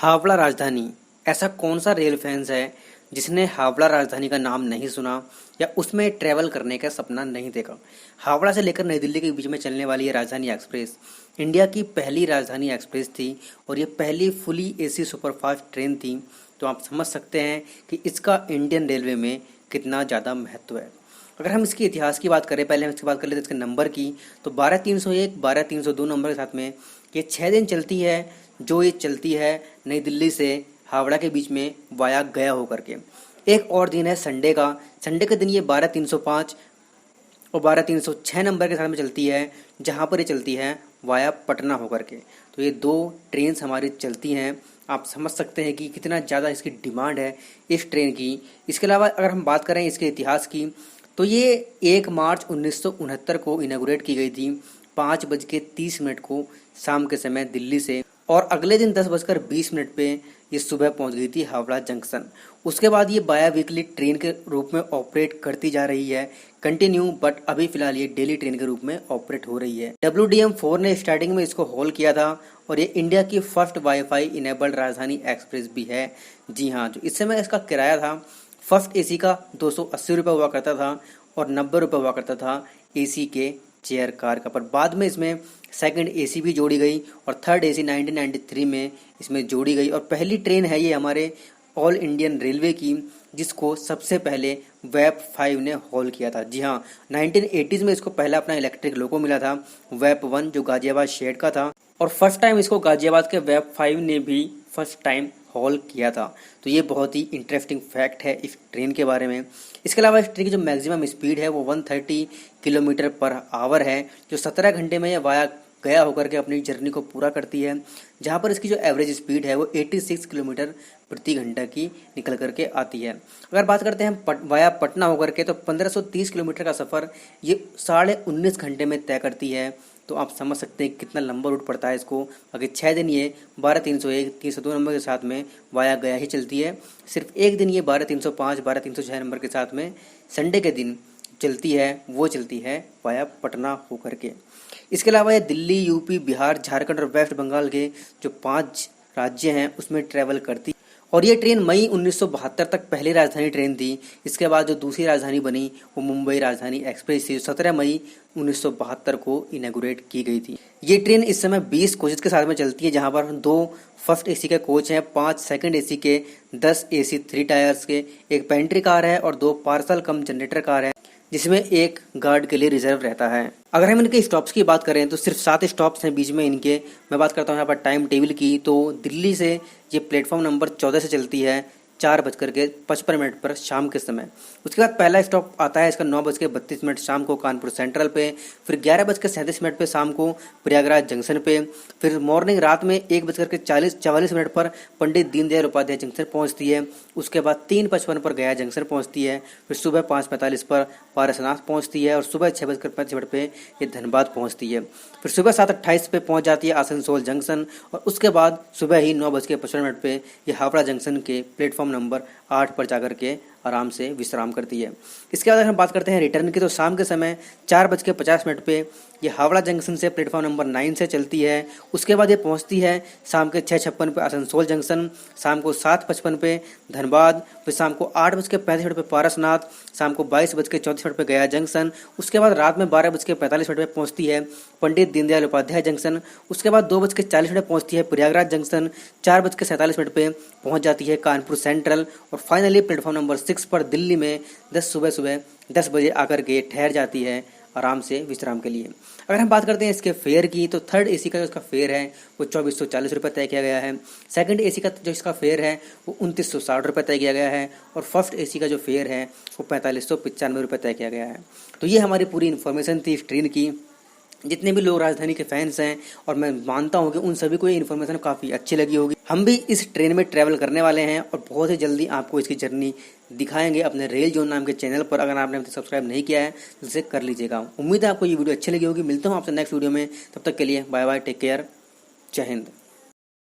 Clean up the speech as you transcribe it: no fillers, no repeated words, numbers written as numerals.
हावड़ा राजधानी। ऐसा कौन सा रेल फैंस है जिसने हावड़ा राजधानी का नाम नहीं सुना या उसमें ट्रैवल करने का सपना नहीं देखा। हावड़ा से लेकर नई दिल्ली के बीच में चलने वाली ये राजधानी एक्सप्रेस इंडिया की पहली राजधानी एक्सप्रेस थी और ये पहली फुली एसी सुपरफास्ट ट्रेन थी। तो आप समझ सकते हैं कि इसका इंडियन रेलवे में कितना ज़्यादा महत्व है। अगर हम इसके इतिहास की बात करें, पहले हम इसकी बात कर लेते हैं इसके नंबर की, तो 12301 12302 नंबर के साथ में ये 6 दिन चलती है। जो ये चलती है नई दिल्ली से हावड़ा के बीच में वाया गया होकर के। एक और दिन है संडे का। संडे के दिन ये 12305 और 12306 नंबर के साथ में चलती है, जहाँ पर ये चलती है वाया पटना होकर के। तो ये दो ट्रेन्स हमारी चलती हैं। आप समझ सकते हैं कि कितना ज़्यादा इसकी डिमांड है इस ट्रेन की। इसके अलावा अगर हम बात करें इसके इतिहास की, तो ये 1 मार्च 1969 को इनॉग्रेट की गई थी 5:30 को शाम के समय दिल्ली से, और अगले दिन 10:20 पे ये सुबह पहुंच गई थी हावड़ा जंक्शन। उसके बाद ये बाया वीकली ट्रेन के रूप में ऑपरेट करती जा रही है कंटिन्यू, बट अभी फिलहाल ये डेली ट्रेन के रूप में ऑपरेट हो रही है। WDM4 ने स्टार्टिंग में इसको हॉल किया था और ये इंडिया की फर्स्ट वाईफाई इनेबल्ड राजधानी एक्सप्रेस भी है। जी हाँ, जो इस समय इसका किराया था फर्स्ट एसी का 280 रुपये हुआ करता था और 90 रुपये हुआ करता था एसी के चेयर कार का। पर बाद में इसमें सेकंड एसी भी जोड़ी गई और थर्ड एसी 1993 में इसमें जोड़ी गई। और पहली ट्रेन है ये हमारे ऑल इंडियन रेलवे की जिसको सबसे पहले वेब 5 ने हॉल किया था। जी हाँ, 1980s में इसको पहला अपना इलेक्ट्रिक लोको मिला था वेब 1, जो गाजियाबाद शेड का था, और फर्स्ट टाइम इसको गाजियाबाद के वेब 5 ने भी फर्स्ट टाइम हॉल किया था। तो ये बहुत ही इंटरेस्टिंग फैक्ट है इस ट्रेन के बारे में। इसके अलावा इस ट्रेन की जो मैक्सिमम स्पीड है वो 130 किलोमीटर पर आवर है, जो 17 घंटे में ये वाया गया होकर के अपनी जर्नी को पूरा करती है, जहाँ पर इसकी जो एवरेज स्पीड है वो 86 किलोमीटर प्रति घंटा की निकल करके आती है। अगर बात करते हैं वाया पटना होकर के, तो 1530 किलोमीटर का सफ़र ये 19.5 घंटे में तय करती है। तो आप समझ सकते हैं कितना लंबा रूट पड़ता है इसको। अगर 6 दिन ये 12301 302 नंबर के साथ में वाया गया ही चलती है। सिर्फ एक दिन ये 12305 12306 नंबर के साथ में संडे के दिन चलती है, वो चलती है वाया पटना होकर के। इसके अलावा ये दिल्ली, यूपी, बिहार, झारखंड और वेस्ट बंगाल के जो 5 राज्य हैं उसमें ट्रैवल करती। और ये ट्रेन मई 1972 तक पहली राजधानी ट्रेन थी। इसके बाद जो दूसरी राजधानी बनी वो मुंबई राजधानी एक्सप्रेस थी, 17 मई 1972 को इनॉग्रेट की गई थी। ये ट्रेन इस समय 20 कोचेज के साथ में चलती है, जहां पर 2 फर्स्ट एसी के कोच हैं, 5 सेकंड एसी के, 10 एसी 3 टायर्स के, एक पेंट्री कार है और 2 पार्सल कम जनरेटर कार है, जिसमें एक गार्ड के लिए रिजर्व रहता है। अगर हम इनके स्टॉप्स की बात करें तो सिर्फ 7 स्टॉप्स हैं बीच में इनके। मैं बात करता हूँ यहाँ पर टाइम टेबल की, तो दिल्ली से ये प्लेटफॉर्म नंबर 14 से चलती है 4:55 पर शाम के समय। उसके बाद पहला स्टॉप आता है इसका 9:32 शाम को कानपुर सेंट्रल पे, फिर 11:37 पे शाम को प्रयागराज जंक्शन पे, फिर मॉर्निंग रात में 1:44 पर पंडित दीनदयाल उपाध्याय जंक्शन पहुंचती है। उसके बाद 3:55 पर गया जंक्शन पहुंचती है, फिर सुबह 5:45 पर पारसनाथ पहुंचती है और सुबह 6:65 पे ये धनबाद पहुंचती है। फिर सुबह 7:28 पे पहुंच जाती है आसनसोल जंक्शन, और उसके बाद सुबह ही 9:55 पे ये हावड़ा जंक्शन के प्लेटफॉर्म नंबर 8 पर जाकर के आराम से विश्राम करती है। इसके बाद अगर हम बात करते हैं रिटर्न की, तो शाम के समय 4:50 पे ये हावड़ा जंक्शन से प्लेटफॉर्म नंबर 9 से चलती है। उसके बाद ये पहुंचती है शाम के 6:56 पे आसनसोल जंक्शन, शाम को 7:55 पे धनबाद, फिर शाम को 8:35 पे पारसनाथ, शाम को 22:34 पे गया जंक्शन। उसके बाद रात में 12:45 पे पहुंचती है पंडित दीनदयाल उपाध्याय जंक्शन। उसके बाद 2:40 पे पहुंचती है प्रयागराज जंक्शन, 4:47 पे पहुंच जाती है कानपुर सेंट्रल, और फाइनली प्लेटफॉर्म नंबर 6 पर दिल्ली में सुबह 10 बजे आकर के ठहर जाती है आराम से विश्राम के लिए। अगर हम बात करते हैं इसके फेयर की, तो थर्ड एसी का जो इसका फेयर है वो 2440 रुपये तय किया गया है। सेकंड एसी का जो इसका फेयर है वो 2960 रुपये तय किया गया है, और फर्स्ट एसी का जो फेयर है वो 4595 रुपये तय किया गया है। तो ये हमारी पूरी इन्फॉर्मेशन थी इस ट्रेन की। जितने भी लोग राजधानी के फैंस हैं, और मैं मानता हूं कि उन सभी को ये इन्फॉर्मेशन काफ़ी अच्छी लगी होगी। हम भी इस ट्रेन में ट्रैवल करने वाले हैं और बहुत ही जल्दी आपको इसकी जर्नी दिखाएंगे अपने रेल जोन नाम के चैनल पर। अगर आपने अभी तक सब्सक्राइब नहीं किया है तो इसे कर लीजिएगा। उम्मीद है आपको ये वीडियो अच्छी लगी होगी। मिलता हूँ आपसे नेक्स्ट वीडियो में, तब तक के लिए बाय बाय, टेक केयर, जय हिंद।